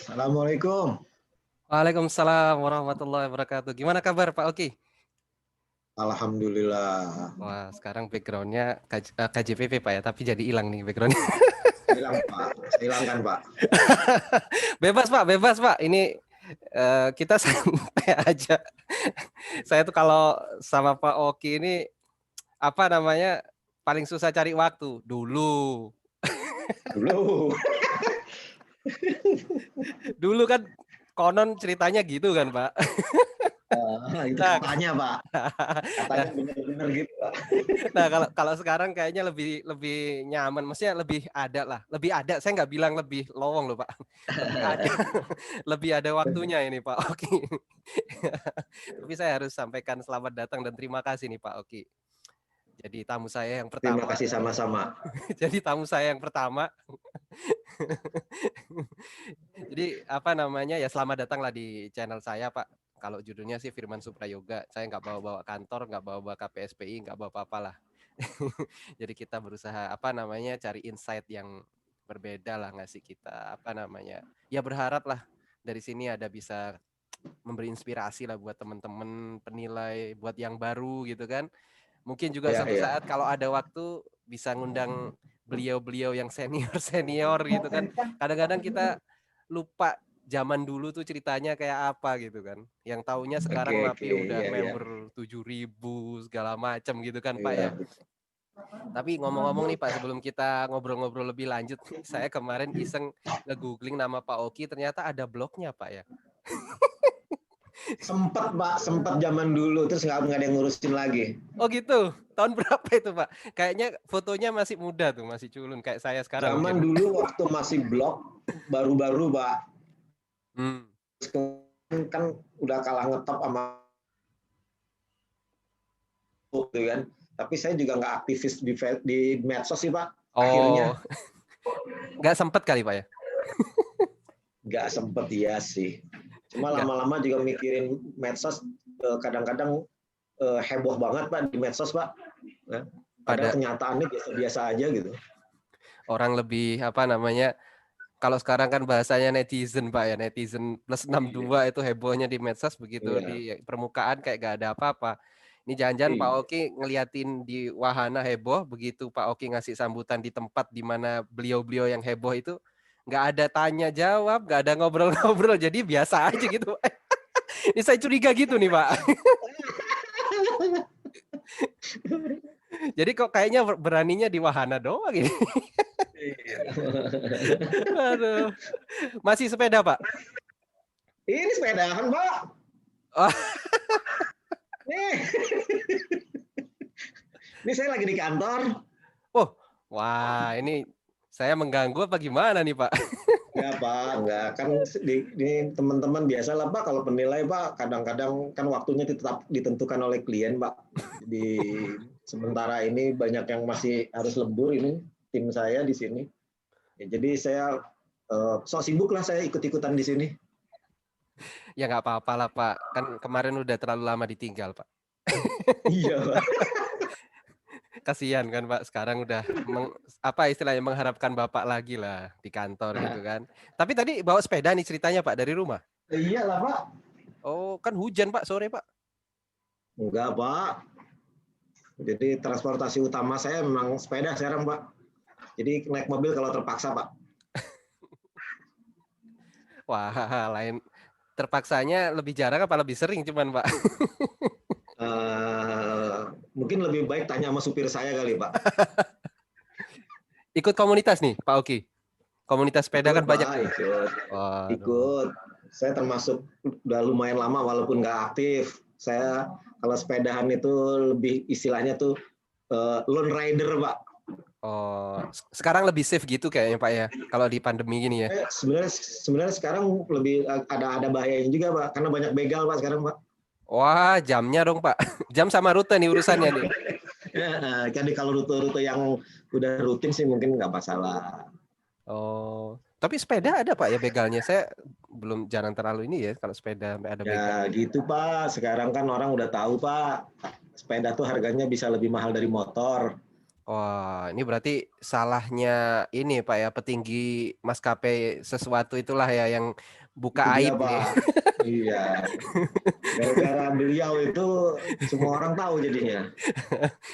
Assalamualaikum. Waalaikumsalam warahmatullahi wabarakatuh. Gimana kabar Pak Oki? Alhamdulillah. Wah, sekarang background-nya KJPP Pak ya, tapi jadi hilang nih background-nya. Hilang Pak, saya hilangkan Pak. Bebas Pak. Ini kita santai aja. Saya tuh kalau sama Pak Oki ini apa namanya paling susah cari waktu dulu. Dulu. Dulu kan konon ceritanya gitu kan Pak. Itu Nah, katanya Pak. Katanya benar-benar gitu Pak. nah kalau sekarang kayaknya lebih nyaman, maksudnya lebih ada lah, lebih ada. Saya nggak bilang lebih lowong loh Pak, lebih ada, lebih ada waktunya ini Pak Oki. Tapi saya harus sampaikan selamat datang dan terima kasih nih Pak Oki. Jadi tamu saya yang Terima pertama. kasih sama-sama. Jadi tamu saya yang pertama. Jadi apa namanya ya, selamat datang lah di channel saya Pak. Kalau judulnya sih Firman Suprayoga, saya nggak bawa-bawa kantor, nggak bawa-bawa KPSPI, nggak bawa apa-apa lah. Jadi kita berusaha apa namanya cari insight yang berbeda lah, ngasih kita apa namanya ya, berharap lah dari sini ada bisa memberi inspirasi lah buat teman-teman penilai, buat yang baru gitu kan. Mungkin juga Ya, suatu ya. saat kalau ada waktu bisa ngundang beliau-beliau yang senior gitu kan. Kadang-kadang kita lupa zaman dulu tuh ceritanya kayak apa gitu kan. Yang taunya sekarang Oke, MAPI udah ya, ya. member 7.000 segala macam gitu kan Pak ya. Iya. Tapi ngomong-ngomong nih Pak, sebelum kita ngobrol-ngobrol lebih lanjut, saya kemarin iseng nge-googling nama Pak Oki, ternyata ada blognya Pak ya. Sempat Pak, sempat zaman dulu terus nggak ada yang ngurusin lagi. Oh gitu, tahun berapa itu Pak? Kayaknya fotonya masih muda tuh, masih culun kayak saya sekarang Zaman mungkin. dulu waktu masih blog baru-baru Pak. Hmm. Kan udah kalah ngetop sama gitu kan. Tapi saya juga nggak aktivis di medsos sih Pak. Oh, Akhirnya nggak sempet kali Pak ya? nggak sempet ya sih. Cuma Nggak. lama-lama juga mikirin medsos, kadang-kadang heboh banget Pak di medsos Pak. Padahal Pada kenyataannya biasa-biasa aja gitu. orang lebih apa namanya, kalau sekarang kan bahasanya netizen Pak ya, netizen plus Iya. 62 itu hebohnya di medsos, begitu Iya. di permukaan kayak gak ada apa-apa. Ini jangan-jangan Pak Iya. Oki ngeliatin di wahana heboh, begitu Pak Oki ngasih sambutan di tempat di mana beliau-beliau yang heboh itu nggak ada tanya jawab, nggak ada ngobrol-ngobrol, jadi biasa aja gitu. Ini saya curiga gitu nih Pak. Jadi kok kayaknya beraninya di wahana doang ini. Aduh. Masih sepeda Pak? Ini sepedahan Pak. Oh. Nih. Ini saya lagi di kantor. Oh, wah ini saya mengganggu apa gimana nih Pak? Enggak Pak, enggak. Kan di teman-teman biasa lah Pak, kalau penilai Pak, kadang-kadang kan waktunya tetap ditentukan oleh klien Pak. Jadi sementara ini banyak yang masih harus lembur ini, tim saya di sini. Ya, jadi saya sok sibuk lah saya ikut-ikutan di sini. Ya nggak apa-apa lah Pak, kan kemarin udah terlalu lama ditinggal Pak. Iya Pak. Kasihan kan Pak, sekarang udah apa istilahnya, mengharapkan Bapak lagi lah di kantor gitu kan. Tapi tadi bawa sepeda nih ceritanya Pak dari rumah? Iya lah Pak. Oh kan hujan Pak sore Pak? Enggak Pak. Jadi transportasi utama saya memang sepeda sekarang Pak. Jadi naik mobil kalau terpaksa Pak. Wah lain, terpaksanya lebih jarang apa lebih sering cuman Pak? Mungkin lebih baik tanya sama supir saya kali Pak. Ikut komunitas nih Pak Oki? Komunitas sepeda Ikut kan banyak Pak, tuh. ikut. Waduh. Ikut. Saya termasuk udah lumayan lama walaupun nggak aktif. Saya kalau sepedahan itu lebih istilahnya tuh lone rider Pak. Oh, sekarang lebih safe gitu kayaknya Pak ya, kalau di pandemi gini ya. Sebenarnya sekarang lebih ada bahayanya juga Pak, karena banyak begal Pak sekarang Pak. Wah, jamnya dong Pak. Jam sama rute nih urusannya nih. Jadi kalau rute-rute yang udah rutin sih mungkin nggak masalah. Oh, tapi sepeda ada Pak ya begalnya. Saya belum, jarang terlalu ini ya kalau sepeda sampai ada begal. Ya gitu Pak, sekarang kan orang udah tahu Pak, sepeda tuh harganya bisa lebih mahal dari motor. Wah, ini berarti salahnya ini Pak ya, petinggi maskapai sesuatu itulah ya yang buka Itu dia aib nih. Pak. Iya. Gara-gara beliau itu semua orang tahu jadinya.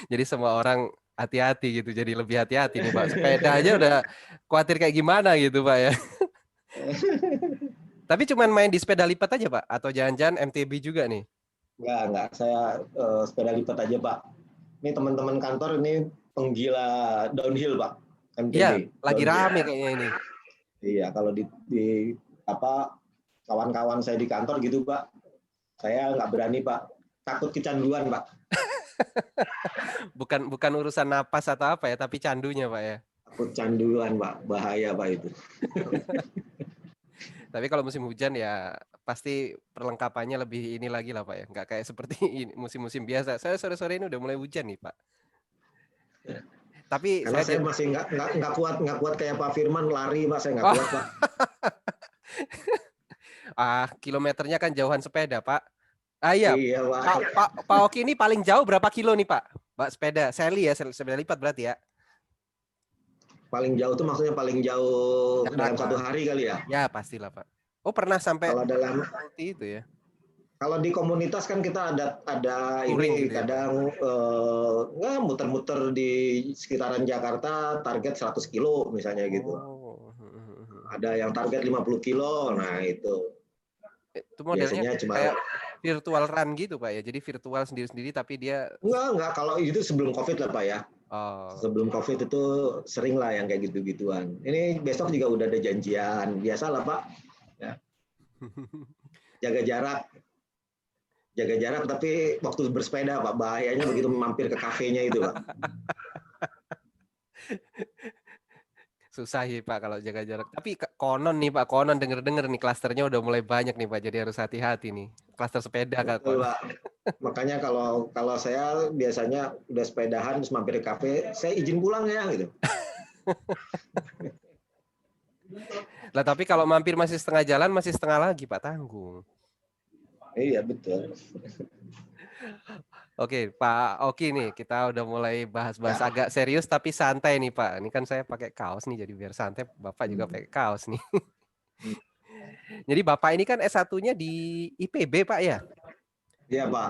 Jadi semua orang hati-hati gitu, jadi lebih hati-hati nih Pak. Sepeda aja udah khawatir kayak gimana gitu Pak ya. Tapi cuman main di sepeda lipat aja Pak? Atau jangan-jangan MTB juga nih? Enggak. Saya sepeda lipat aja Pak. Ini teman-teman kantor ini penggila downhill Pak. Iya, MTB, lagi downhill. rame kayaknya ini. Iya, kalau di apa kawan-kawan saya di kantor gitu Pak, saya nggak berani Pak. Takut kecanduan Pak. Bukan urusan napas atau apa ya, tapi candunya Pak ya. Takut canduan Pak, bahaya Pak itu. Tapi kalau musim hujan ya pasti perlengkapannya lebih ini lagi lah Pak ya. Nggak kayak seperti musim-musim biasa. Saya sore-sore ini udah mulai hujan nih Pak. Tapi Karena saya masih nggak kuat kayak Pak Firman lari Pak, saya nggak kuat Pak. Kilometernya kan jauhan sepeda Pak. Iya, Iya Pak. Pak Oki ini paling jauh berapa kilo nih Pak? Pak sepeda, seli ya, sepeda lipat berarti ya? Paling jauh tuh maksudnya paling jauh dalam satu hari kali ya? Ya pastilah Pak. Oh pernah sampai kalau dalam itu ya? Kalau di komunitas kan kita ada touring ini gitu ya, kadang nggak muter-muter di sekitaran Jakarta target 100 kilo misalnya gitu. Oh. Ada yang target 50 kilo, nah itu. Itu modelnya Biasanya cuma kayak virtual run gitu Pak ya, jadi virtual sendiri-sendiri tapi dia... Enggak, kalau itu sebelum COVID lah Pak ya. Oh. Sebelum COVID itu sering lah yang kayak gitu-gituan. Ini besok juga udah ada janjian, biasa lah Pak. Ya. Jaga jarak tapi waktu bersepeda Pak, bahayanya begitu mampir ke kafenya itu Pak. Susah sih Pak kalau jaga jarak. Tapi konon nih Pak, konon denger-denger nih klasternya udah mulai banyak nih Pak, jadi harus hati-hati nih. Klaster sepeda Kak. Pak. Makanya kalau saya biasanya udah sepedahan terus mampir ke kafe, saya izin pulang ya gitu. Lah tapi kalau mampir masih setengah jalan, masih setengah lagi Pak, tanggung. Iya betul. Oke Pak Oki nih, kita udah mulai bahas-bahas agak serius tapi santai nih Pak. Ini kan saya pakai kaos nih, jadi biar santai. Bapak juga pakai kaos nih. Jadi Bapak ini kan S1-nya di IPB Pak ya? Iya Pak.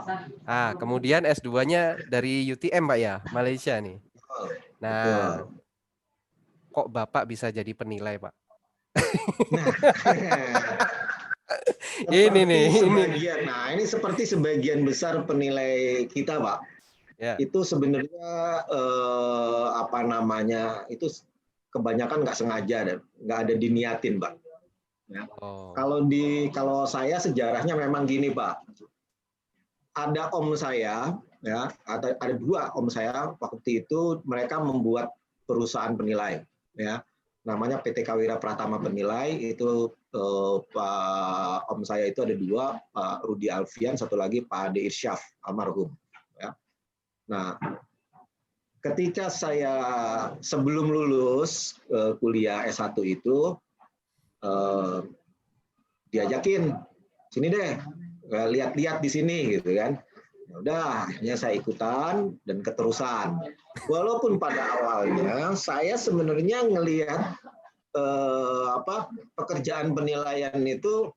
Kemudian S2-nya dari UTM Pak ya, Malaysia nih. Nah, kok Bapak bisa jadi penilai Pak? Ini seperti sebagian besar penilai kita Pak. Ya. Itu sebenarnya itu kebanyakan nggak sengaja dan nggak ada diniatin Pak. Ya. Kalau saya sejarahnya memang gini Pak. Ada om saya ya, ada dua om saya waktu itu mereka membuat perusahaan penilai ya. Namanya PT Kawira Pratama Penilai. Itu Pak om saya itu ada dua, Pak Rudi Alfian, satu lagi Pak Ade Irsyaf almarhum ya. Nah, ketika saya sebelum lulus kuliah S1 itu diajakin sini deh, lihat-lihat di sini gitu kan. Ya udah, akhirnya saya ikutan dan keterusan. Walaupun pada awalnya saya sebenarnya ngelihat pekerjaan penilaian itu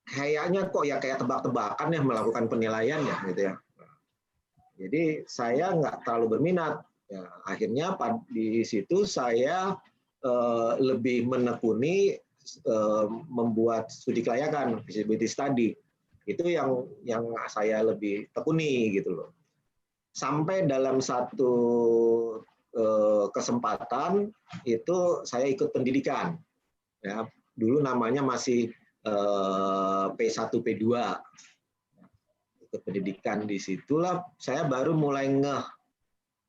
kayaknya kok ya kayak tebak-tebakan ya melakukan penilaian ya gitu ya. Jadi saya nggak terlalu berminat. Ya, akhirnya di situ saya lebih menekuni membuat studi kelayakan, feasibility study. Itu yang saya lebih tekuni gitu loh. Sampai dalam satu kesempatan itu saya ikut pendidikan. Ya, dulu namanya masih P1 P2. Ikut pendidikan, di situlah saya baru mulai ngeh.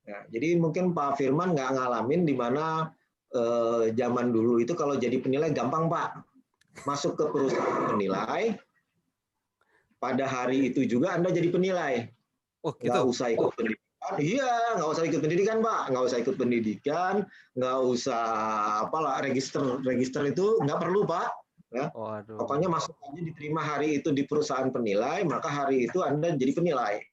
Ya, jadi mungkin Pak Firman nggak ngalamin di mana zaman dulu itu kalau jadi penilai gampang Pak. Masuk ke perusahaan penilai, pada hari itu juga Anda jadi penilai. Nggak usah ikut pendidikan. Iya, nggak usah ikut pendidikan Pak. Nggak usah ikut pendidikan, nggak usah register itu nggak perlu Pak. Ya. Pokoknya masuk aja, diterima hari itu di perusahaan penilai, maka hari itu Anda jadi penilai.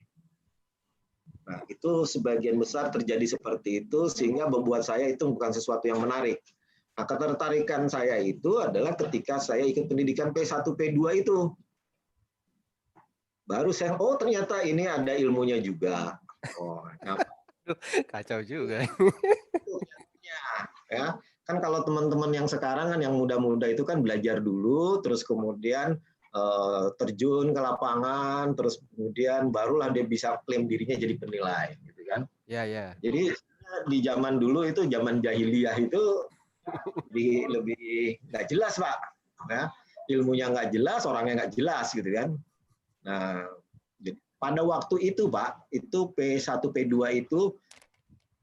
Nah, itu sebagian besar terjadi seperti itu sehingga membuat saya itu bukan sesuatu yang menarik. Nah, ketertarikan saya itu adalah ketika saya ikut pendidikan P1, P2 itu. Baru saya, oh ternyata ini ada ilmunya juga. Oh, nah, Kacau juga. ya. Kan kalau teman-teman yang sekarang kan yang muda-muda itu kan belajar dulu, terus kemudian terjun ke lapangan, terus kemudian barulah dia bisa klaim dirinya jadi penilai, gitu kan? Ya, ya. Jadi di zaman dulu itu zaman jahiliyah itu lebih nggak jelas Pak, ya. Ilmunya nggak jelas, orangnya nggak jelas, gitu kan? Nah, pada waktu itu Pak, itu P1, P2 itu,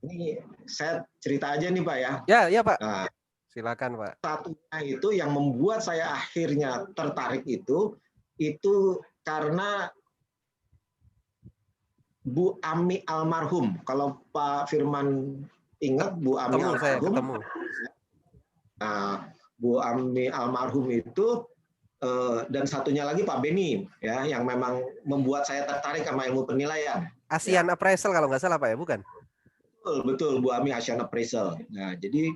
ini saya cerita aja nih Pak ya. Ya, ya Pak. Nah, silakan Pak. satunya itu yang membuat saya akhirnya tertarik itu karena Bu Ami almarhum. Kalau Pak Firman ingat Bu Ami Ketemu saya, almarhum. ketemu. Nah, Bu Ami almarhum itu dan satunya lagi Pak Beni ya, yang memang membuat saya tertarik sama ilmu penilaian. Asian ya. Appraisal kalau nggak salah Pak ya, bukan? Betul, Bu Ami Asian Appraisal. Nah, jadi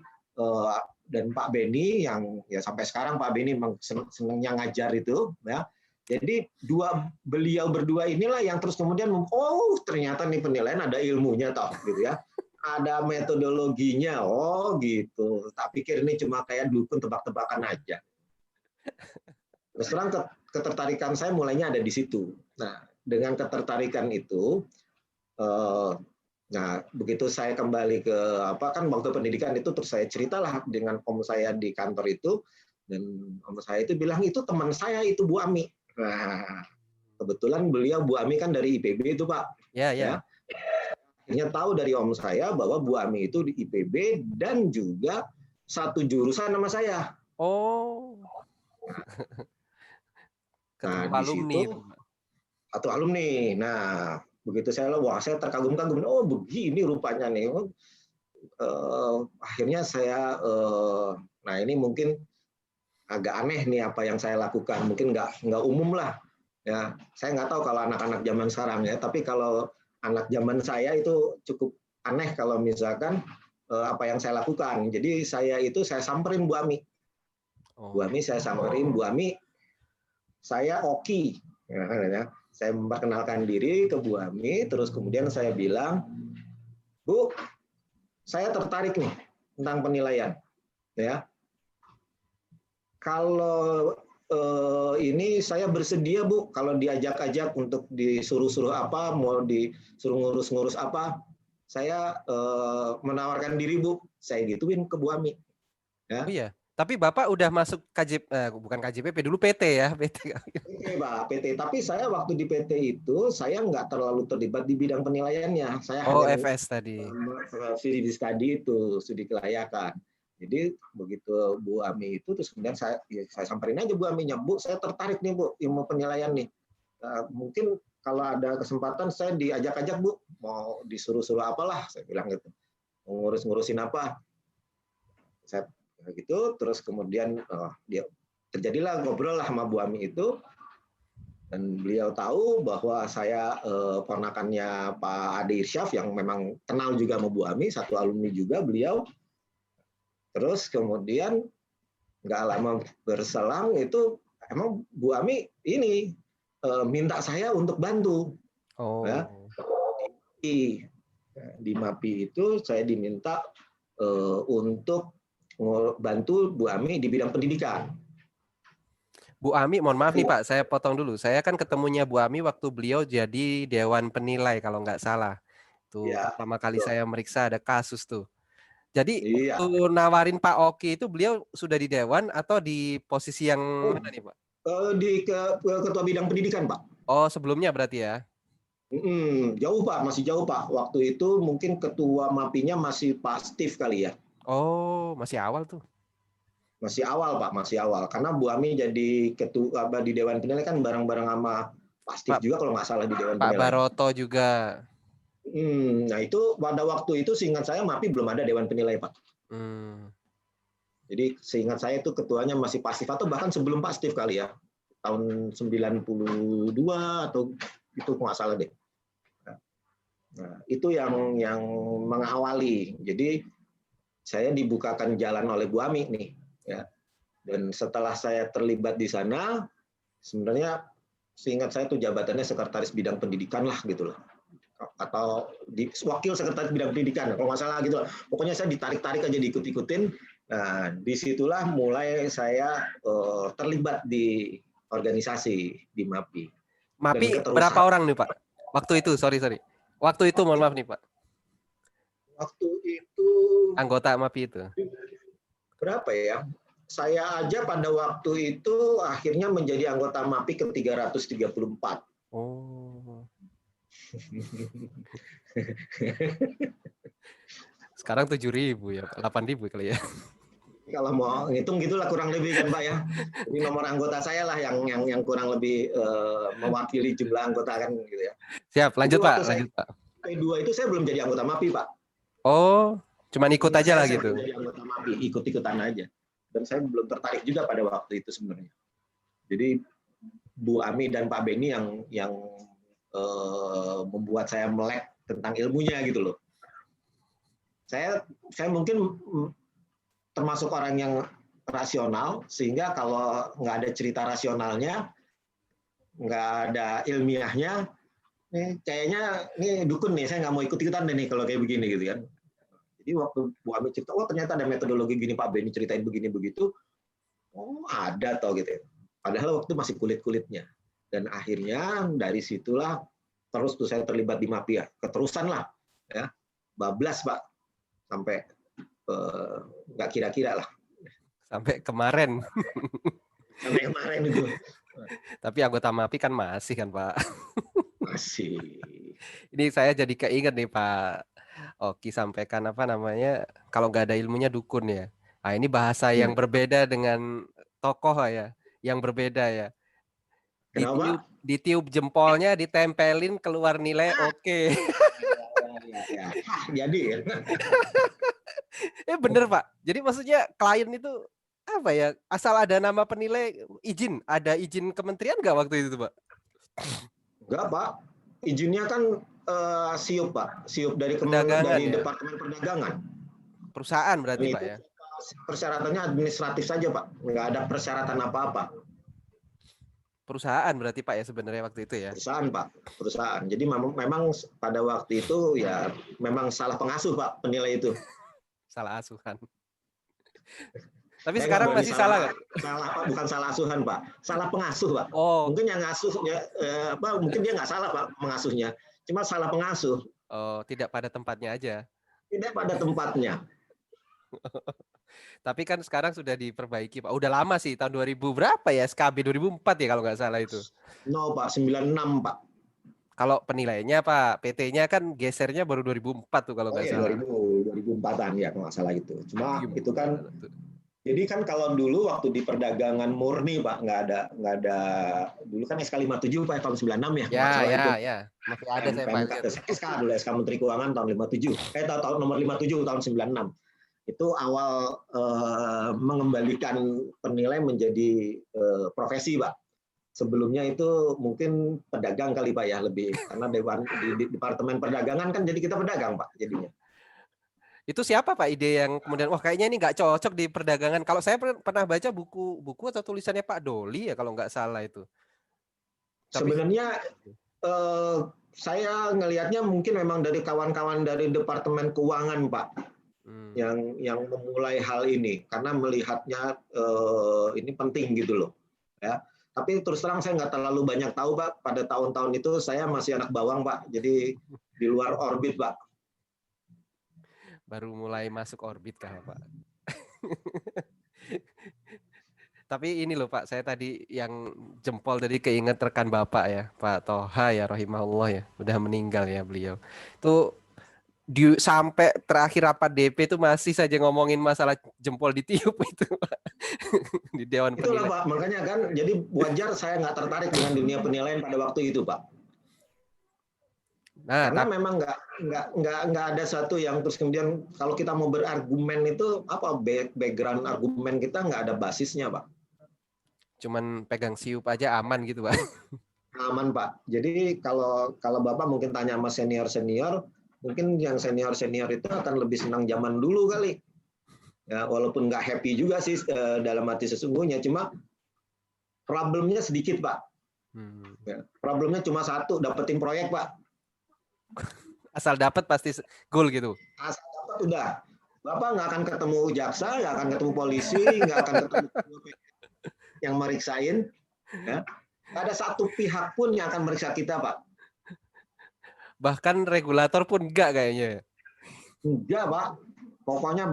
dan Pak Beni yang ya sampai sekarang Pak Beni memang senangnya ngajar itu ya. Jadi beliau berdua inilah yang terus kemudian oh ternyata nih penilaian ada ilmunya toh gitu ya. Ada metodologinya. Oh gitu. Tak pikir ini cuma kayak dukun tebak-tebakan aja. Terus terang ketertarikan saya mulainya ada di situ. Nah, dengan ketertarikan itu nah, begitu saya kembali ke kan waktu pendidikan itu terus saya ceritalah dengan om saya di kantor itu, dan om saya itu bilang itu teman saya itu Bu Ami. Nah, kebetulan beliau Bu Ami kan dari IPB itu Pak. Ya. Akhirnya tahu dari om saya bahwa Bu Ami itu di IPB dan juga satu jurusan sama saya. Oh. Nah, Ketemu di alumni. situ atau alumni. Nah, begitu saya terkagum-kagum. Oh, begini rupanya nih. Akhirnya saya, nah ini mungkin agak aneh nih apa yang saya lakukan. Mungkin nggak umum lah. Ya, saya nggak tahu kalau anak-anak zaman sekarang ya. Tapi kalau anak zaman saya itu cukup aneh kalau misalkan apa yang saya lakukan. Jadi saya samperin Bu Ami. Bu Ami saya samperin, Bu Ami, saya Oki. Ya, saya memperkenalkan diri ke Bu Ami, terus kemudian saya bilang, Bu, saya tertarik nih tentang penilaian. Ya, kalau ini saya bersedia Bu, kalau diajak-ajak untuk disuruh-suruh apa, mau disuruh ngurus-ngurus apa, saya menawarkan diri Bu. Saya gituin ke Bu Ami. Ya. Oh iya. Tapi Bapak udah masuk bukan KJPP, dulu PT ya, PT. PT Pak, PT. Tapi saya waktu di PT itu saya nggak terlalu terlibat di bidang penilaiannya. Saya hanya FS tadi. studi study itu, studi kelayakan. Jadi begitu Bu Ami itu terus kemudian saya samperin aja Bu Aminnya, Bu, saya tertarik nih Bu ilmu penilaian nih. Mungkin kalau ada kesempatan saya diajak-ajak Bu, mau disuruh-suruh apalah, saya bilang gitu. Mau ngurus-ngurusin apa? Saya gitu, terus kemudian dia terjadilah ngobrol lah sama Bu Ami itu, dan beliau tahu bahwa saya ponakannya Pak Ade Irsyaf yang memang kenal juga sama Bu Ami, satu alumni juga beliau. Terus kemudian nggak lama berselang itu emang Bu Ami ini minta saya untuk bantu. Oh. Ya. Di MAPI itu saya diminta untuk bantu Bu Ami di bidang pendidikan. Bu Ami, mohon maaf nih Pak, saya potong dulu. Saya kan ketemunya Bu Ami waktu beliau jadi Dewan Penilai kalau nggak salah. Tuh Ya, pertama kali saya meriksa ada kasus tuh. Jadi iya. waktu nawarin Pak Oki itu beliau sudah di Dewan atau di posisi yang mana nih Pak? Di ketua bidang pendidikan Pak. Oh sebelumnya berarti ya? Jauh Pak, masih jauh Pak. Waktu itu mungkin ketua MAPI-nya masih Pak Steve kali ya. Oh masih awal tuh. Masih awal Pak, masih awal. Karena Bu Ami jadi ketua di Dewan Penilai kan bareng-bareng sama Pak Steve juga kalau nggak salah di Dewan Pak Penilai. Baroto juga. Nah itu pada waktu itu seingat saya MAPI belum ada Dewan Penilai Pak. Jadi seingat saya itu ketuanya masih Pak Steve atau bahkan sebelum Pak Steve kali ya. Tahun 92 atau itu nggak salah deh. Nah, itu yang mengawali. Jadi saya dibukakan jalan oleh Bu Ami nih, ya. Dan setelah saya terlibat di sana, sebenarnya seingat saya tuh jabatannya sekretaris bidang pendidikan lah gitu loh, atau wakil sekretaris bidang pendidikan kalau nggak salah gitu loh. Pokoknya saya ditarik-tarik aja, diikut-ikutin. Nah, disitulah mulai saya terlibat di organisasi di MAPI. Dan MAPI berapa keterusan orang nih Pak? Waktu itu, sorry. Waktu itu mohon maaf nih Pak. waktu itu Anggota MAPI itu. berapa ya? Saya aja pada waktu itu akhirnya menjadi anggota MAPI ke 334. Oh. Sekarang 7.000 ya, 8.000 kali ya. Kalau mau ngitung gitulah kurang lebih kan Pak ya. Jadi nomor anggota saya lah yang kurang lebih mewakili jumlah anggota kan gitu ya. Siap, lanjut Jadi Pak, waktu saya lanjut Pak. P2 itu saya belum jadi anggota MAPI Pak. Oh, cuman ikut Seingat aja saya lah belum gitu. jadi anggota MAPI, ikut-ikutan aja. Dan saya belum tertarik juga pada waktu itu sebenarnya. Jadi Bu Ami dan Pak Beni yang membuat saya melek tentang ilmunya gitu loh. Saya mungkin termasuk orang yang rasional, sehingga kalau nggak ada cerita rasionalnya, nggak ada ilmiahnya, nih kayaknya ini dukun nih, saya nggak mau ikut-ikutan deh nih kalau kayak begini gitu kan. Jadi waktu Bu Ami cerita, oh ternyata ada metodologi gini, Pak Beni ceritain begini begitu, oh ada toh gitu. Padahal waktu masih kulit-kulitnya. Dan akhirnya dari situlah terus tuh saya terlibat di MAPI ya, keterusan lah, ya, bablas Pak, sampai nggak kira-kira lah. Sampai kemarin. Sampai kemarin itu. Tapi anggota MAPI kan masih kan Pak. Masih. Ini saya jadi keinget nih Pak Oki sampaikan apa namanya, kalau nggak ada ilmunya dukun ya. Nah ini bahasa yang berbeda dengan tokoh ya, yang berbeda ya. Kenapa? Ditiup jempolnya, ditempelin keluar nilai oke. Ya. Jadi ya. Bener Pak. Jadi maksudnya klien itu apa ya? Asal ada nama penilai, izin, ada izin kementerian nggak waktu itu Pak? Enggak Pak. Izinnya kan siup Pak, siup dari Perdagangan ya? Departemen Perdagangan. Perusahaan berarti Pak ya? Persyaratannya administratif saja Pak, nggak ada persyaratan apa-apa. Perusahaan berarti Pak ya sebenarnya waktu itu ya? Perusahaan Pak, perusahaan. Jadi memang pada waktu itu ya memang salah pengasuh Pak penilai itu. Salah asuhan. Tapi sekarang masih salah nggak? Salah Pak, bukan salah asuhan Pak, salah pengasuh Pak. Oh. Mungkin yang ngasuhnya mungkin dia nggak salah Pak mengasuhnya, cuma salah pengasuh. Oh, tidak pada tempatnya aja. Tidak pada tempatnya. Tapi kan sekarang sudah diperbaiki Pak. Udah lama sih, tahun 2000 berapa ya? SKB 2004 ya kalau nggak salah itu. No Pak, 96 Pak. Kalau penilainya Pak, PT-nya kan gesernya baru 2004 tuh kalau nggak salah. 2004-an ya kalau nggak salah itu. Cuma itu kan, jadi kan kalau dulu waktu di perdagangan murni Pak, nggak ada dulu kan SK 57 Pak tahun 96 ya. Ya. Masih ada saya Pak. SK dulu, SK Menteri Keuangan tahun 57. Tahun nomor 57 tahun 96. Itu awal mengembalikan penilai menjadi profesi Pak. Sebelumnya itu mungkin pedagang kali Pak ya, lebih karena di Departemen Perdagangan kan jadi kita pedagang Pak jadinya. Itu siapa Pak ide yang kemudian wah kayaknya ini nggak cocok di perdagangan. Kalau saya pernah baca buku atau tulisannya Pak Doli ya kalau nggak salah itu. Sebenarnya saya ngelihatnya mungkin memang dari kawan-kawan dari Departemen Keuangan Pak yang memulai hal ini karena melihatnya ini penting gitu loh ya. Tapi terus terang saya nggak terlalu banyak tahu Pak. Pada tahun-tahun itu saya masih anak bawang Pak, jadi di luar orbit Pak. Baru mulai masuk orbit kah Pak? Tapi ini loh Pak, saya tadi yang jempol tadi keinget rekan Bapak ya, Pak Toha ya rahimahullah ya, udah meninggal ya beliau. Itu sampai terakhir rapat DP itu masih saja ngomongin masalah jempol ditiup itu Pak. Di Dewan Itulah Penilai. Pak, makanya kan jadi wajar saya nggak tertarik dengan dunia penilaian pada waktu itu Pak. Nah, karena memang nggak ada satu yang terus kemudian kalau kita mau berargumen itu apa background argumen kita nggak ada basisnya Pak. Cuman pegang siup aja aman gitu Pak. Aman Pak. Jadi kalau Bapak mungkin tanya sama senior-senior, mungkin yang senior-senior itu akan lebih senang zaman dulu kali. Ya, walaupun nggak happy juga sih dalam hati sesungguhnya, cuma problemnya sedikit Pak. Ya, problemnya cuma satu, dapetin proyek Pak. Asal dapat pasti goal gitu. Asal dapat udah. Bapak nggak akan ketemu jaksa, nggak akan ketemu polisi, nggak akan ketemu yang meriksain. Ya. Nggak ada satu pihak pun yang akan meriksa kita Pak. Bahkan regulator pun enggak kayaknya. Enggak Pak. Pokoknya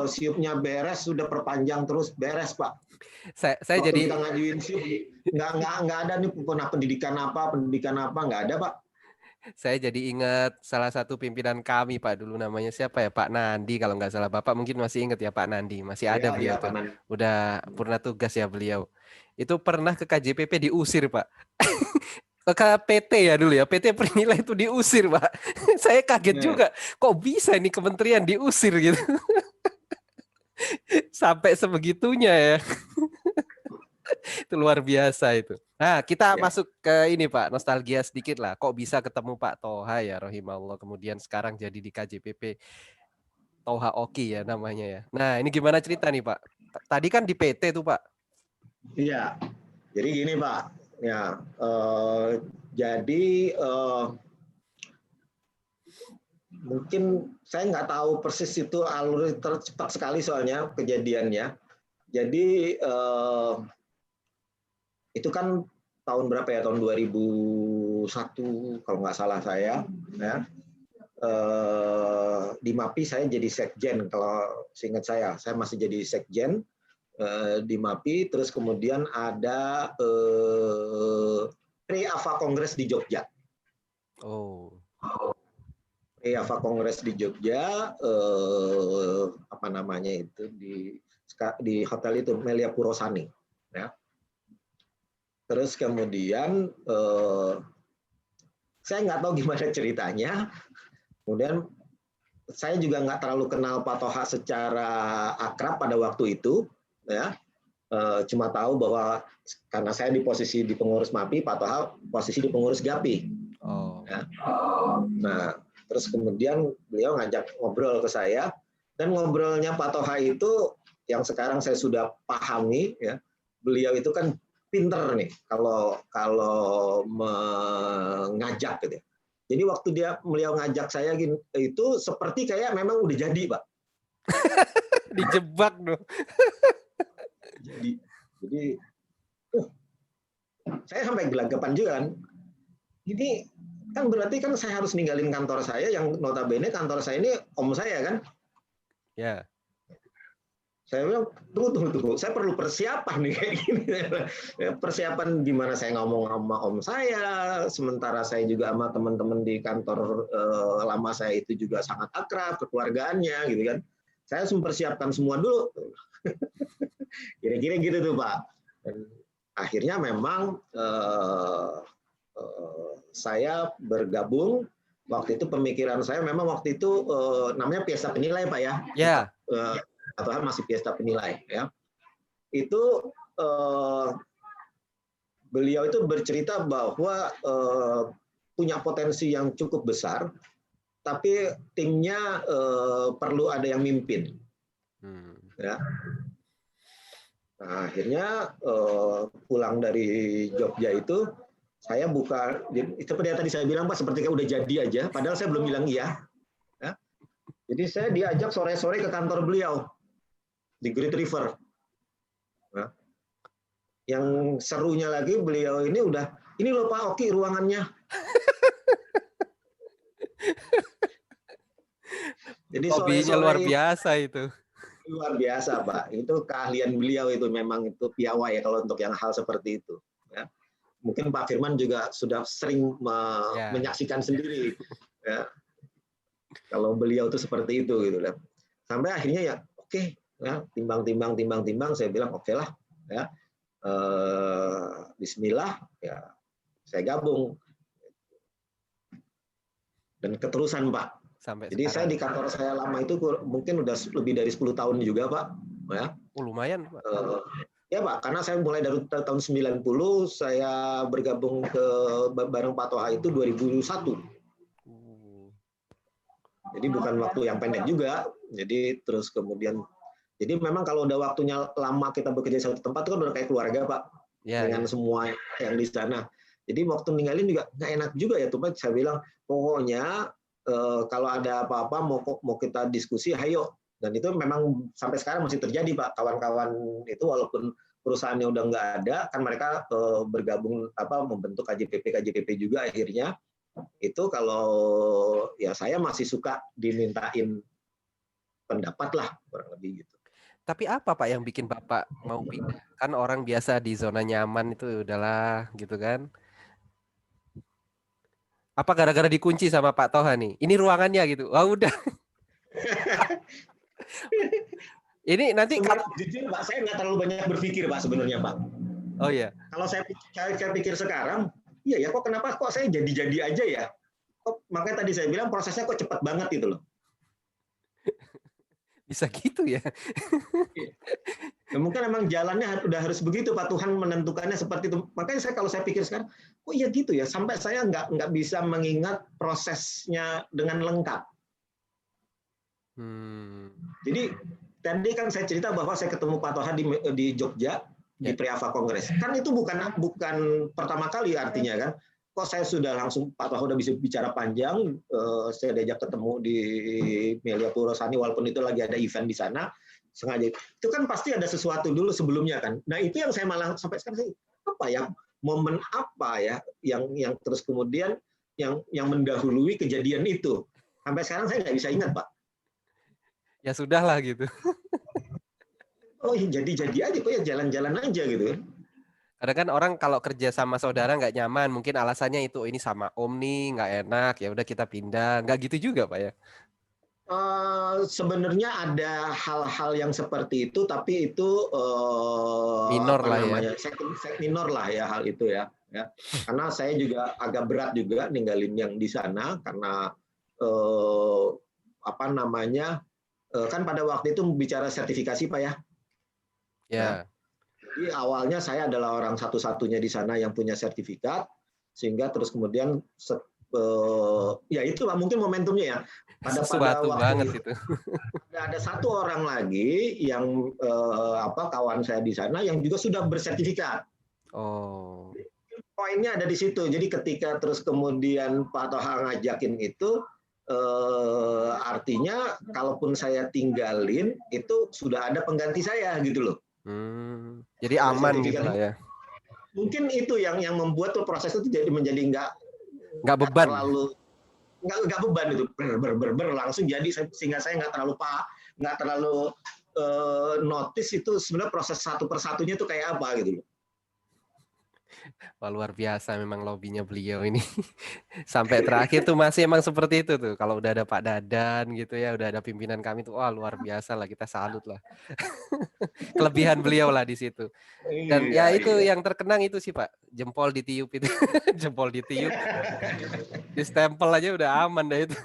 siupnya beres, sudah perpanjang terus beres Pak. Saya jadi kita ngajuin siup, nggak ada nih pendidikan apa nggak ada Pak. Saya jadi ingat salah satu pimpinan kami Pak dulu, namanya siapa ya, Pak Nandi kalau nggak salah. Bapak mungkin masih ingat ya Pak Nandi, masih ada beliau tuh. Udah purna tugas ya beliau. Itu pernah ke KJPP diusir Pak. Ke PT ya dulu ya, PT Pernilai itu diusir Pak. Saya kaget juga, kok bisa ini kementerian diusir gitu. Sampai sebegitunya ya. Itu luar biasa itu. Nah, kita masuk ke ini Pak, nostalgia sedikit lah. Kok bisa ketemu Pak Toha ya rahimahullah, kemudian sekarang jadi di KJPP. Toha Oki ya namanya ya. Nah, ini gimana cerita nih Pak? Tadi kan di PT tuh Pak. Iya. Jadi gini Pak. Ya, mungkin saya nggak tahu persis itu alur cepat sekali soalnya kejadiannya. Jadi itu kan tahun berapa ya? Tahun 2001 kalau nggak salah saya. Ya. Di MAPI saya jadi sekjen, kalau seingat saya masih jadi sekjen di MAPI. Terus kemudian ada Pre-AFA Kongres di Jogja. Pre-AFA Kongres di Jogja, apa namanya itu di hotel itu Melia Purosani. Ya. Terus kemudian saya nggak tahu gimana ceritanya. Kemudian saya juga nggak terlalu kenal Pak Toha secara akrab pada waktu itu, ya. Cuma tahu bahwa karena saya di posisi di pengurus MAPI, Pak Toha posisi di pengurus GAPI. Ya. Nah, terus kemudian beliau ngajak ngobrol ke saya, dan ngobrolnya Pak Toha itu yang sekarang saya sudah pahami, ya. Beliau itu kan pinter nih kalau mengajak gitu. Jadi waktu beliau ngajak saya itu seperti kayak memang udah jadi, Pak. Dijebak dong. Jadi saya sampai gelagapan juga kan. Ini kan berarti kan saya harus ninggalin kantor saya yang notabene kantor saya ini om saya kan. Ya. Saya bilang, tunggu, saya perlu persiapan nih kayak gini. Persiapan gimana saya ngomong sama om saya, sementara saya juga sama teman-teman di kantor lama saya itu juga sangat akrab, kekeluargaannya gitu kan. Saya harus mempersiapkan semua dulu. Kira-kira gitu tuh Pak. Dan akhirnya memang saya bergabung. Waktu itu pemikiran saya memang waktu itu namanya Fiesta Penilai Pak ya. Ya. Atau masih Fiesta Penilai ya. Itu beliau itu bercerita bahwa punya potensi yang cukup besar, tapi timnya perlu ada yang mimpin. Ya. Nah, akhirnya pulang dari Jogja itu saya buka, seperti yang tadi saya bilang Pak, seperti kayak udah jadi aja, padahal saya belum bilang iya. Ya. Jadi saya diajak sore-sore ke kantor beliau di Great River. Nah, yang serunya lagi beliau ini loh Pak Oki ruangannya. Jadi hobinya luar biasa itu. Luar biasa Pak. Itu keahlian beliau itu memang itu piawai ya kalau untuk yang hal seperti itu. Ya. Mungkin Pak Firman juga sudah sering menyaksikan sendiri. Ya. Kalau beliau itu seperti itu gitu kan. Sampai akhirnya ya oke. Ya, timbang saya bilang oke lah ya, Bismillah ya, saya gabung dan keterusan Pak. Jadi sekarang. Saya di kantor saya lama itu mungkin udah lebih dari 10 tahun juga Pak ya. Lumayan Pak. Ya Pak, karena saya mulai dari tahun 90, saya bergabung bareng Pak Toha itu 2001. Jadi bukan waktu yang pendek juga. Jadi terus kemudian, jadi memang kalau udah waktunya lama kita bekerja di satu tempat itu kan udah kayak keluarga Pak, dengan semua yang di sana. Jadi waktu ninggalin juga nggak enak juga ya tuh Pak. Saya bilang pokoknya kalau ada apa-apa mau kita diskusi, ayo. Dan itu memang sampai sekarang masih terjadi Pak. Kawan-kawan itu walaupun perusahaannya udah nggak ada, kan mereka bergabung membentuk KJPP juga akhirnya. Itu kalau ya saya masih suka dimintain pendapat lah, kurang lebih gitu. Tapi apa Pak yang bikin Bapak mau pindah? Kan orang biasa di zona nyaman itu udahlah gitu kan. Apa gara-gara dikunci sama Pak Toha nih? Ini ruangannya gitu. Wah udah. Ini nanti jujur Pak, saya nggak terlalu banyak berpikir Pak sebenarnya Pak. Oh iya. Kalau saya pikir sekarang, iya ya kenapa saya jadi aja ya? Makanya tadi saya bilang prosesnya kok cepat banget gitu loh. Bisa gitu ya? Ya mungkin emang jalannya udah harus begitu Pak, Tuhan menentukannya seperti itu. Makanya kalau saya pikir sekarang, oh iya gitu ya, sampai saya nggak bisa mengingat prosesnya dengan lengkap. Jadi tadi kan saya cerita bahwa saya ketemu Pak Toha di Jogja di Priava Kongres. Kan itu bukan pertama kali artinya kan. Kok saya sudah langsung Pak Toha udah bisa bicara panjang, saya diajak ketemu di Melia Purwosani walaupun itu lagi ada event di sana sengaja. Itu kan pasti ada sesuatu dulu sebelumnya kan. Nah itu yang saya malah sampai sekarang apa ya, momen apa ya yang terus kemudian yang mendahului kejadian itu. Sampai sekarang saya nggak bisa ingat Pak. Ya sudah lah gitu. Oh jadi aja kok ya, jalan-jalan aja gitu. Karena kan orang kalau kerja sama saudara nggak nyaman, mungkin alasannya itu ini sama om nih nggak enak, ya udah kita pindah. Nggak gitu juga Pak ya? Sebenarnya ada hal-hal yang seperti itu, tapi itu minor lah namanya, minor lah ya hal itu ya. Karena saya juga agak berat juga ninggalin yang di sana karena kan pada waktu itu bicara sertifikasi Pak ya. Ya. Jadi awalnya saya adalah orang satu-satunya di sana yang punya sertifikat, sehingga terus kemudian ya itu Pak mungkin momentumnya ya. Pada waktu banget itu. Ada satu orang lagi yang kawan saya di sana yang juga sudah bersertifikat. Oh. Poinnya ada di situ. Jadi ketika terus kemudian Pak Toha ngajakin itu, artinya kalaupun saya tinggalin itu sudah ada pengganti saya gitu loh. Jadi aman gitu lah ya. Mungkin itu yang membuat tuh proses itu menjadi nggak beban. Nggak beban itu langsung jadi, sehingga saya nggak terlalu notice itu sebenarnya proses satu persatunya itu kayak apa gitu loh. Wah, luar biasa memang lobbynya beliau ini. Sampai terakhir tuh masih emang seperti itu tuh. Kalau udah ada Pak Dadan gitu ya, udah ada pimpinan kami tuh, wah luar biasa lah, kita salut lah. Kelebihan beliau lah di situ. Dan ya itu yang terkenang itu sih Pak, jempol ditiup itu. Jempol ditiup. Di stempel aja udah aman deh itu.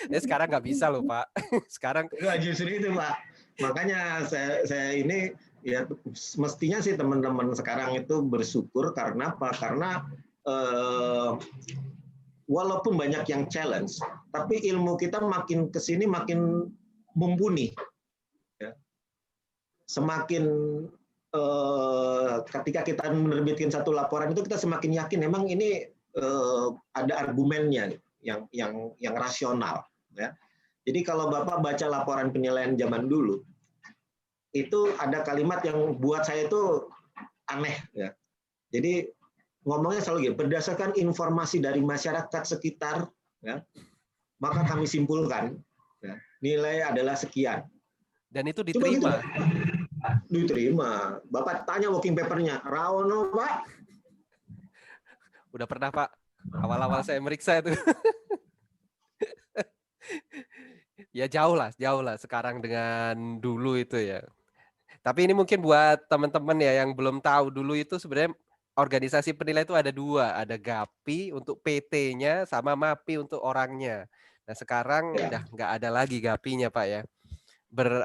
Ya sekarang nggak bisa loh Pak. Sekarang justru itu Pak. Makanya saya ini ya mestinya sih teman-teman sekarang itu bersyukur karena apa? Karena walaupun banyak yang challenge, tapi ilmu kita makin kesini makin mumpuni. Ya. Semakin ketika kita menerbitkan satu laporan itu kita semakin yakin memang ini ada argumennya yang rasional. Ya. Jadi kalau Bapak baca laporan penilaian zaman dulu, itu ada kalimat yang buat saya itu aneh ya. Jadi ngomongnya selalu gitu, berdasarkan informasi dari masyarakat sekitar, ya, maka kami simpulkan ya, nilai adalah sekian. Dan itu diterima. Diterima. Bapak tanya working papernya, Rawono Pak? Udah pernah Pak. Awal-awal saya meriksa itu. Ya jauh lah sekarang dengan dulu itu ya. Tapi ini mungkin buat teman-teman ya yang belum tahu, dulu itu sebenarnya organisasi penilai itu ada dua, ada GAPI untuk PT-nya sama MAPI untuk orangnya. Nah sekarang udah nggak ada lagi GAPI-nya Pak ya.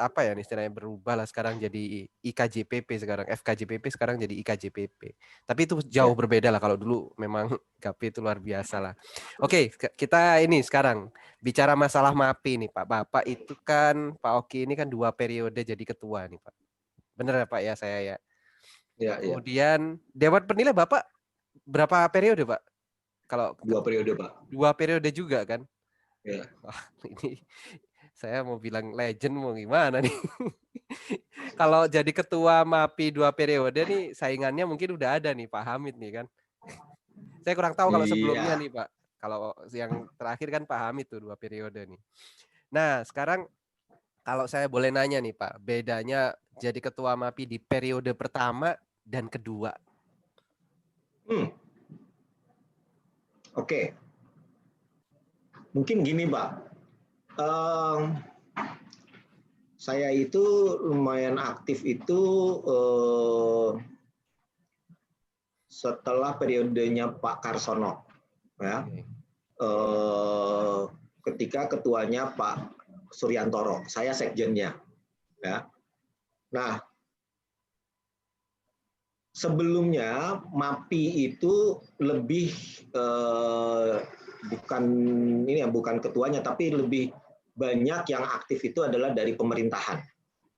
apa ya istilahnya berubah lah sekarang jadi IKJPP sekarang, FKJPP sekarang jadi IKJPP. Tapi itu jauh Ya. berbeda lah, kalau dulu memang GAP itu luar biasa lah. Oke, kita ini sekarang bicara masalah MAPI nih Pak. Bapak itu kan, Pak Oki ini kan 2 periode jadi ketua nih Pak. Bener ya Pak ya saya ya. Ya, ya. Kemudian Dewan Penilai Bapak berapa periode Pak? Kalau 2 periode, Pak. 2 periode juga kan? Ya. Wah, ini saya mau bilang legend mau gimana nih. Kalau jadi ketua MAPI 2 periode nih saingannya mungkin udah ada nih Pak Hamid nih kan. Saya kurang tahu kalau sebelumnya Iya. nih Pak. Kalau yang terakhir kan Pak Hamid tuh 2 periode nih. Nah, sekarang kalau saya boleh nanya nih Pak, bedanya jadi ketua MAPI di periode pertama dan kedua. Oke. Mungkin gini, Pak. Saya itu lumayan aktif itu setelah periodenya Pak Karsono, ya. Ketika ketuanya Pak Suryantoro, saya sekjennya, ya. Nah, sebelumnya MAPI itu lebih bukan ketuanya, tapi lebih banyak yang aktif itu adalah dari pemerintahan,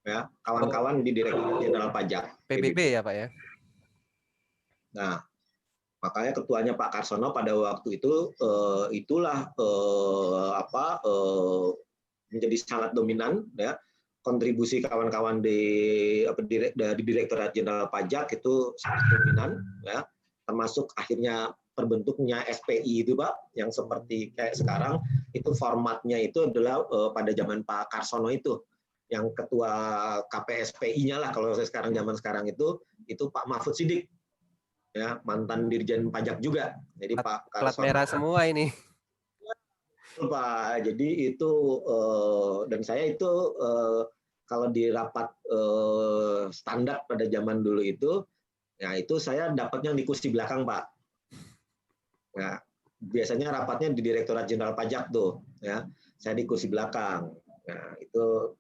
ya, kawan-kawan di Direktorat Jenderal Pajak PBB ya Pak ya. Nah, makanya ketuanya Pak Karsono pada waktu itu itulah menjadi sangat dominan, ya, kontribusi kawan-kawan dari Direktorat Jenderal Pajak itu sangat dominan, ya, termasuk akhirnya terbentuknya SPI itu Pak, yang seperti kayak sekarang itu formatnya itu adalah pada zaman Pak Karsono itu, yang ketua KPSPI-nya lah kalau sekarang zaman sekarang itu Pak Mahfud Siddiq, ya, mantan Dirjen Pajak juga. Jadi Pak Plat Karsono. merah semua ini. Pak, jadi itu dan saya itu kalau di rapat standar pada zaman dulu itu, ya itu saya dapatnya di kursi belakang Pak. Nah, biasanya rapatnya di Direktorat Jenderal Pajak tuh, ya. Saya di kursi belakang. Nah, itu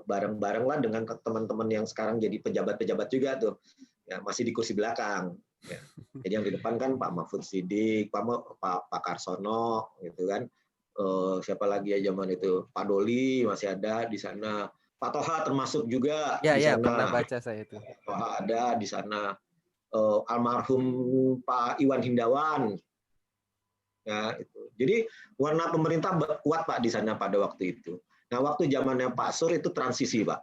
bareng-bareng lah dengan teman-teman yang sekarang jadi pejabat-pejabat juga tuh, ya, masih di kursi belakang. Ya. Jadi yang di depan kan Pak Mahfud Siddiq, Pak Karsono, gitu kan. Siapa lagi ya zaman itu, Pak Doli masih ada di sana, Pak Toha termasuk juga Ya di ya, sana. pernah baca saya itu. Pak Toha ada di sana. Almarhum Pak Iwan Hindawan, ya itu. Jadi warna pemerintah kuat Pak di sana pada waktu itu. Nah, waktu zamannya Pak Sur itu transisi Pak,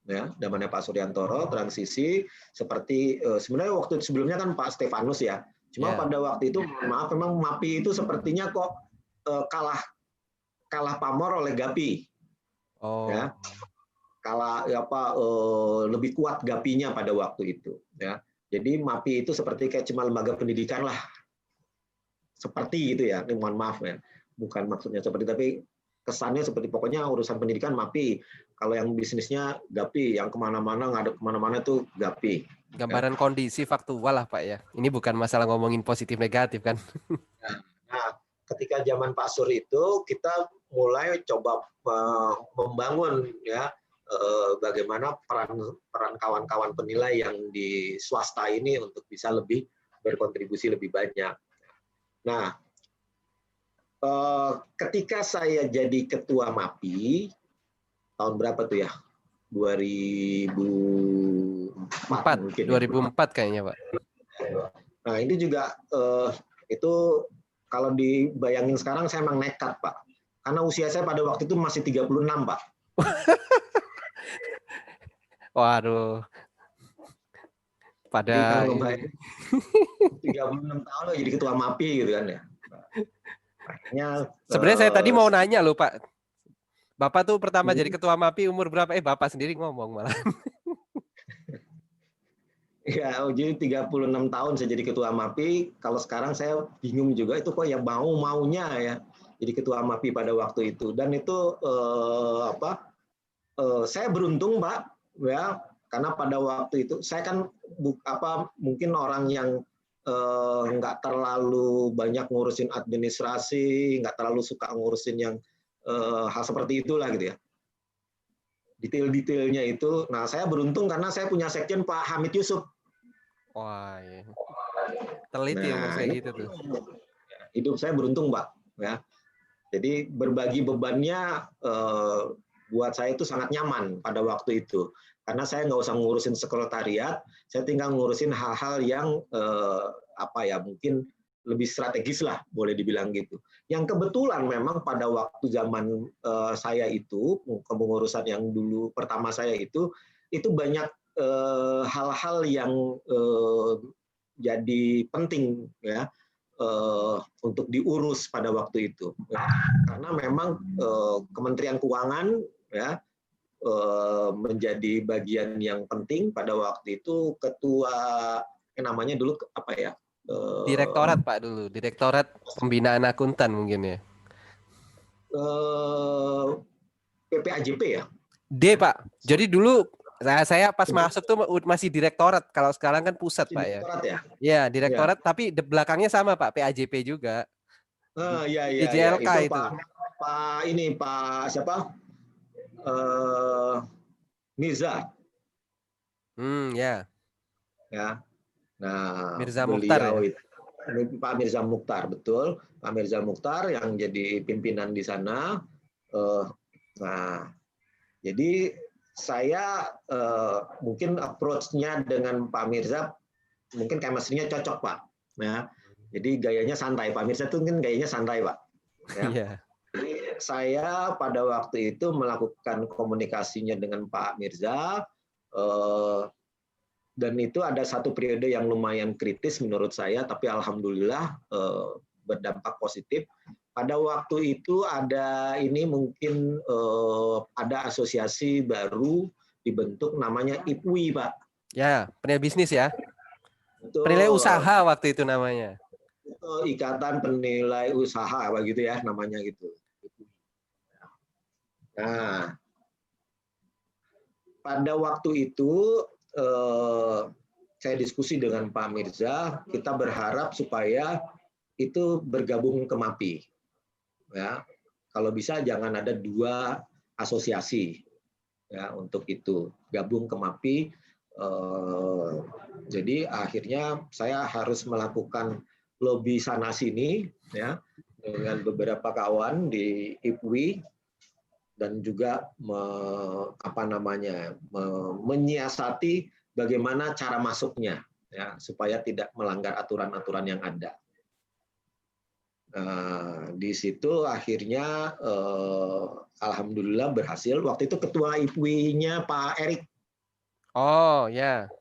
ya, zamannya Pak Suryantoro transisi seperti sebenarnya waktu sebelumnya kan Pak Stefanus ya. Cuma pada waktu itu maaf memang MAPI itu sepertinya kok kalah pamor oleh GAPI. Oh. Ya. Kalah lebih kuat GAPI-nya pada waktu itu, ya. Jadi MAPI itu seperti kayak cuma lembaga pendidikan lah. Seperti gitu ya. Ini mohon maaf ya. Bukan maksudnya seperti, tapi kesannya seperti pokoknya urusan pendidikan MAPI. Kalau yang bisnisnya GAPI, yang kemana-mana ngadep kemana-mana itu GAPI. Gambaran kondisi faktual lah Pak ya. Ini bukan masalah ngomongin positif negatif kan. Nah, ketika zaman Pak Sur itu kita mulai coba membangun, ya, bagaimana peran kawan-kawan penilai yang di swasta ini untuk bisa lebih berkontribusi lebih banyak. Nah, ketika saya jadi ketua MAPI tahun berapa tuh ya? 2004 mungkin. 2004 kayaknya Pak. Nah, ini juga itu kalau dibayangin sekarang saya emang nekat Pak. Karena usia saya pada waktu itu masih 36 Pak. Waduh. Pada 36 tahun jadi ketua MAPI gitu kan ya. Akhirnya sebenarnya saya tadi mau nanya loh Pak. Bapak tuh pertama jadi ketua MAPI umur berapa? Bapak sendiri ngomong malah. Ya, jadi 36 tahun saya jadi ketua MAPI. Kalau sekarang saya bingung juga itu kok ya maunya ya jadi ketua MAPI pada waktu itu. Dan itu saya beruntung Pak, ya, karena pada waktu itu saya kan mungkin orang yang nggak terlalu banyak ngurusin administrasi, nggak terlalu suka ngurusin yang hal seperti itulah gitu ya. detail-detailnya itu. Nah, saya beruntung karena saya punya sekjen Pak Hamid Yusuf. Wah, ya. Teliti yang Nah, kayak gitu tuh. hidup saya beruntung, Pak. Ya. Jadi berbagi bebannya buat saya itu sangat nyaman pada waktu itu. Karena saya nggak usah ngurusin sekretariat, saya tinggal ngurusin hal-hal yang mungkin lebih strategis lah, boleh dibilang gitu. Yang kebetulan memang pada waktu zaman saya itu, kepengurusan yang dulu pertama saya itu banyak hal-hal yang jadi penting ya untuk diurus pada waktu itu. Karena memang Kementerian Keuangan ya menjadi bagian yang penting pada waktu itu. Ketua namanya dulu apa ya? Direktorat Pak dulu, Direktorat Pembinaan Akuntan mungkin ya. PPAJP ya? D Pak. Jadi dulu saya pas masuk tuh masih direktorat. Kalau sekarang kan pusat Pak ya. Direktorat ya? Ya direktorat, tapi belakangnya sama Pak, PAJP juga. Iya DJLK itu. itu. Pak siapa? Mirza. Ya. Ya. Nah, Mirza Mukhtar beliau ya. itu Pak Mirza Mukhtar, betul. Pak Mirza Mukhtar yang jadi pimpinan di sana. Nah, jadi saya mungkin approach-nya dengan Pak Mirza mungkin chemistry-nya cocok, Pak. Ya. Jadi gayanya santai. Pak Mirza itu mungkin gayanya santai, Pak. Ya. Yeah. Jadi saya pada waktu itu melakukan komunikasinya dengan Pak Mirza, dan itu ada satu periode yang lumayan kritis menurut saya, tapi alhamdulillah berdampak positif. Pada waktu itu ada mungkin ada asosiasi baru dibentuk namanya IPWI, Pak. Ya, penilai bisnis ya. Betul. Penilai usaha waktu itu namanya. Ikatan Penilai Usaha begitu ya namanya gitu. Nah, pada waktu itu saya diskusi dengan Pak Mirza, kita berharap supaya itu bergabung ke MAPI. Ya, kalau bisa jangan ada 2 asosiasi ya untuk itu gabung ke MAPI. Jadi akhirnya saya harus melakukan lobby sana sini ya dengan beberapa kawan di IPWI dan juga menyiasati bagaimana cara masuknya ya supaya tidak melanggar aturan-aturan yang ada. Di situ akhirnya alhamdulillah berhasil. Waktu itu ketua IPWI-nya Pak Erik. Oh ya.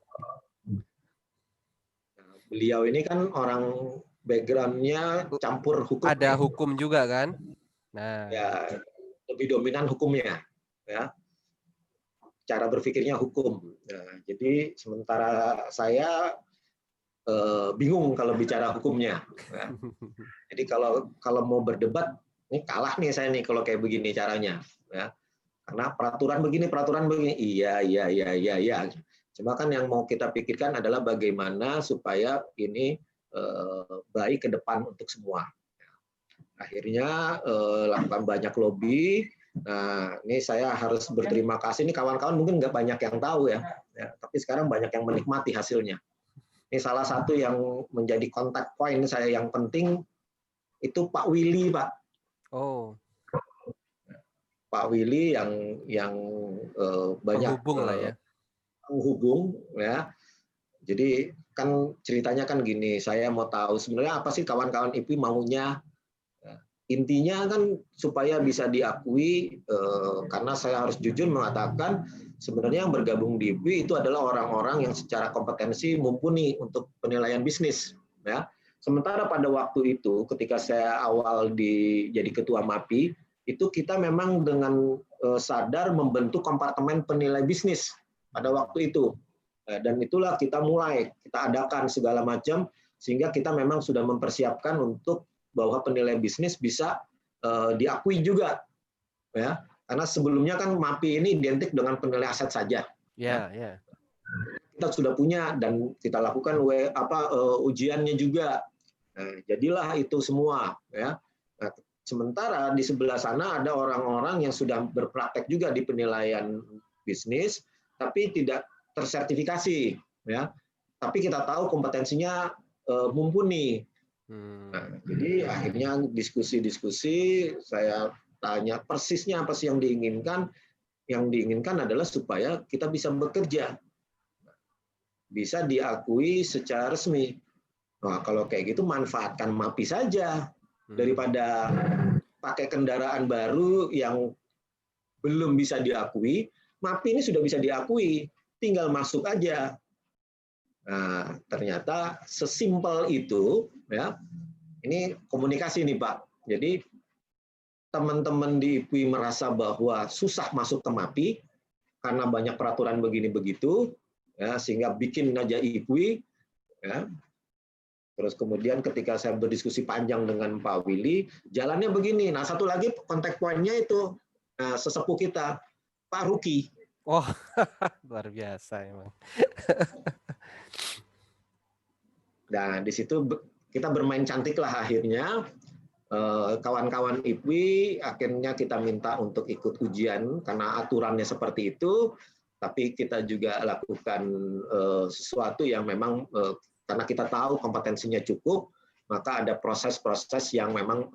Beliau ini kan orang background-nya campur hukum. Ada hukum juga kan? Nah. Ya, lebih dominan hukumnya. Ya. Cara berpikirnya hukum. Nah, jadi sementara saya bingung kalau bicara hukumnya. Ya. Jadi kalau mau berdebat, ini kalah nih saya nih kalau kayak begini caranya. Ya. Karena peraturan begini, iya. Cuma kan yang mau kita pikirkan adalah bagaimana supaya ini baik ke depan untuk semua. Akhirnya lakukan banyak lobby. Nah, ini saya harus berterima kasih. Ini kawan-kawan mungkin nggak banyak yang tahu ya, tapi sekarang banyak yang menikmati hasilnya. Ini salah satu yang menjadi contact point saya yang penting itu Pak Willy, Pak. Oh. Pak Willy yang banyak penghubung lah ya. Penghubung ya. Jadi kan ceritanya kan gini, saya mau tahu sebenarnya apa sih kawan-kawan IPI maunya. Intinya kan supaya bisa diakui, karena saya harus jujur mengatakan sebenarnya yang bergabung di IPI itu adalah orang-orang yang secara kompetensi mumpuni untuk penilaian bisnis. Ya. Sementara pada waktu itu ketika saya awal jadi ketua MAPI, itu kita memang dengan sadar membentuk kompartemen penilai bisnis pada waktu itu. Dan itulah kita adakan segala macam sehingga kita memang sudah mempersiapkan untuk bahwa penilai bisnis bisa diakui juga. Ya. Karena sebelumnya kan MAPI ini identik dengan penilai aset saja. Ya. Kita sudah punya dan kita lakukan ujiannya juga. Nah, jadilah itu semua. Ya. Nah, sementara di sebelah sana ada orang-orang yang sudah berpraktek juga di penilaian bisnis, tapi tidak tersertifikasi, ya. Tapi kita tahu kompetensinya mumpuni. Nah, jadi akhirnya diskusi-diskusi, saya tanya persisnya apa sih yang diinginkan. Yang diinginkan adalah supaya kita bisa bekerja, bisa diakui secara resmi. Nah, kalau kayak gitu manfaatkan MAPI saja daripada pakai kendaraan baru yang belum bisa diakui. MAPI ini sudah bisa diakui, tinggal masuk aja. Nah, ternyata sesimpel itu, ya. Ini komunikasi nih Pak. Jadi teman-teman di IPWI merasa bahwa susah masuk ke MAPI karena banyak peraturan begini begitu, ya, sehingga bikin aja IPWI, ya. Terus kemudian ketika saya berdiskusi panjang dengan Pak Willy, jalannya begini. Nah, satu lagi kontak poinnya itu sesepuh kita, Pak Ruki. Oh, luar biasa emang. Nah, di situ kita bermain cantik lah akhirnya. Kawan-kawan IPWI akhirnya kita minta untuk ikut ujian karena aturannya seperti itu, tapi kita juga lakukan sesuatu yang memang karena kita tahu kompetensinya cukup, maka ada proses-proses yang memang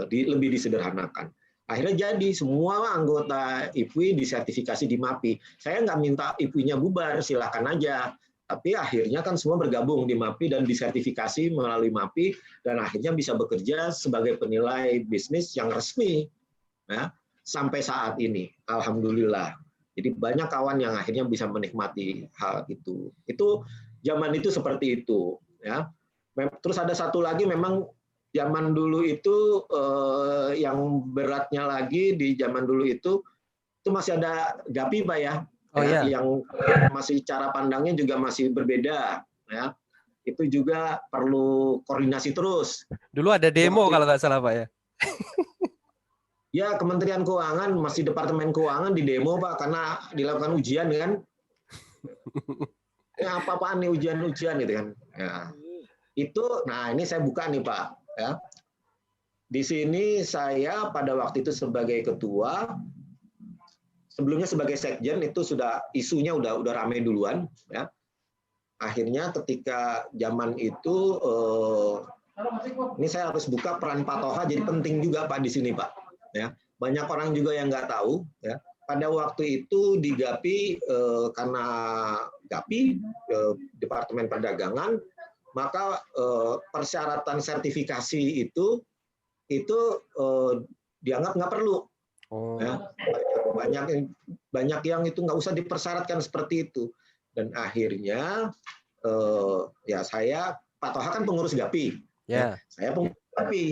lebih disederhanakan. Akhirnya jadi semua anggota IPWI disertifikasi di MAPI. Saya nggak minta IPWI-nya bubar, silakan aja. Tapi akhirnya kan semua bergabung di MAPI dan disertifikasi melalui MAPI dan akhirnya bisa bekerja sebagai penilai bisnis yang resmi, ya, sampai saat ini. Alhamdulillah. Jadi banyak kawan yang akhirnya bisa menikmati hal itu. Itu zaman itu seperti itu, ya. Terus ada satu lagi memang zaman dulu itu yang beratnya lagi di zaman dulu itu masih ada GAPI Pak ya. Oh, ya. Yang masih cara pandangnya juga masih berbeda, ya. Itu juga perlu koordinasi terus. Dulu ada demo kalau nggak salah Pak ya. Ya, Kementerian Keuangan, masih Departemen Keuangan di demo Pak karena dilakukan ujian kan. Ya, apa-apaan nih ujian-ujian gitu kan. Ya. Itu, nah ini saya buka nih Pak, ya. Di sini saya pada waktu itu sebagai ketua, sebelumnya sebagai sekjen itu sudah isunya udah ramai duluan, ya. Akhirnya ketika zaman itu ini saya harus buka peran Pak Toha jadi penting juga Pak di sini Pak, ya. Banyak orang juga yang nggak tahu, ya. Pada waktu itu di GAPI karena GAPI Departemen Perdagangan, maka persyaratan sertifikasi itu dianggap nggak perlu. Ya, banyak yang itu nggak usah dipersyaratkan seperti itu, dan akhirnya ya saya Pak Toha kan pengurus GAPI, ya. Saya pengurus GAPI,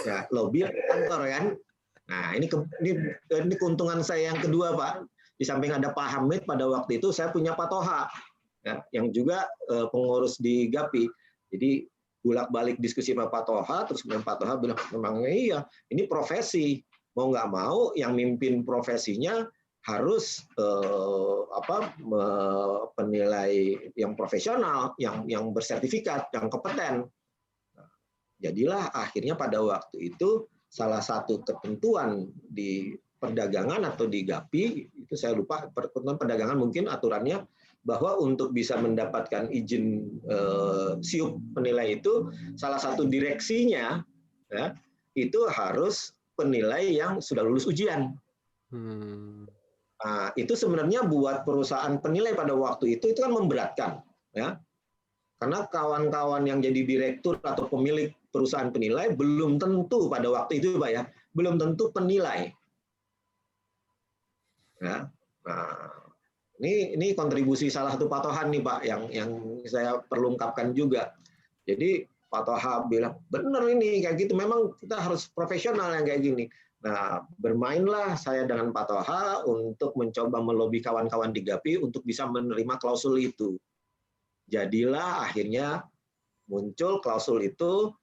ya, lobby kantor kan. Nah ini keuntungan saya yang kedua Pak, di samping ada Pak Hamid pada waktu itu saya punya Pak Toha, ya, yang juga pengurus di GAPI. Jadi bolak-balik diskusi sama Pak Toha, terus kemudian Pak Toha bilang memang iya ini profesi. Mau nggak mau yang mimpin profesinya harus penilai yang profesional, yang bersertifikat, yang kompeten. Jadilah akhirnya pada waktu itu salah satu ketentuan di perdagangan atau di GAPI, itu saya lupa, perdagangan mungkin aturannya, bahwa untuk bisa mendapatkan izin SIUP penilai itu, salah satu direksinya, ya, itu harus penilai yang sudah lulus ujian. Nah, itu sebenarnya buat perusahaan penilai pada waktu itu kan memberatkan, ya, karena kawan-kawan yang jadi direktur atau pemilik perusahaan penilai belum tentu pada waktu itu Pak ya, belum tentu penilai. Ya, nah, ini kontribusi salah satu Pak Toha nih Pak yang saya perlu ungkapkan juga. Jadi Pak Toha bilang, benar ini kayak gitu, memang kita harus profesional yang kayak gini. Nah, bermainlah saya dengan Pak Toha untuk mencoba melobi kawan-kawan di GAPI untuk bisa menerima klausul itu. Jadilah akhirnya muncul klausul itu,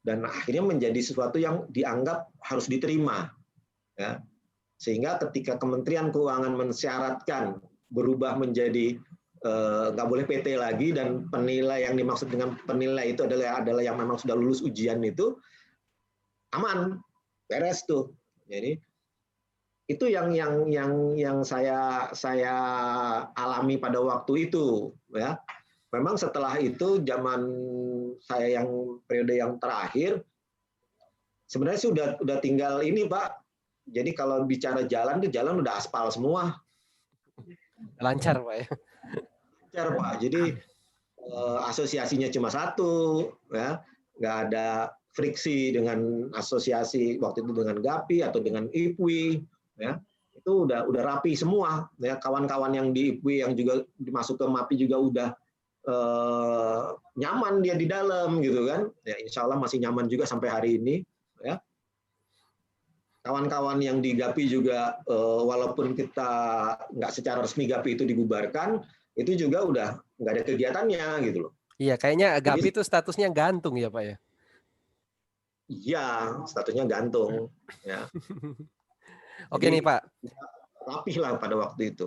dan akhirnya menjadi sesuatu yang dianggap harus diterima. Ya. Sehingga ketika Kementerian Keuangan mensyaratkan berubah menjadi nggak boleh PT lagi, dan penilai yang dimaksud dengan penilai itu adalah yang memang sudah lulus ujian, itu aman, beres tuh. Jadi Itu yang saya alami pada waktu itu, ya. Memang setelah itu zaman saya yang periode yang terakhir, sebenarnya sih udah tinggal ini Pak. Jadi kalau bicara jalan tuh jalan udah aspal semua. Lancar Pak ya. Lancar Pak. Jadi asosiasinya cuma satu, ya, nggak ada friksi dengan asosiasi waktu itu dengan GAPI atau dengan IPWI, ya, itu udah rapi semua, ya, kawan-kawan yang di IPWI yang juga dimasuk ke MAPI juga udah nyaman dia di dalam gitu kan, ya, insya Allah masih nyaman juga sampai hari ini, ya. Kawan-kawan yang di GAPI juga walaupun kita nggak secara resmi GAPI itu dibubarkan, itu juga udah nggak ada kegiatannya gitu loh. Iya, kayaknya GAPI Jadi itu statusnya gantung ya Pak ya. iya, statusnya gantung. Ya. Oke nih Jadi Pak. rapih lah pada waktu itu.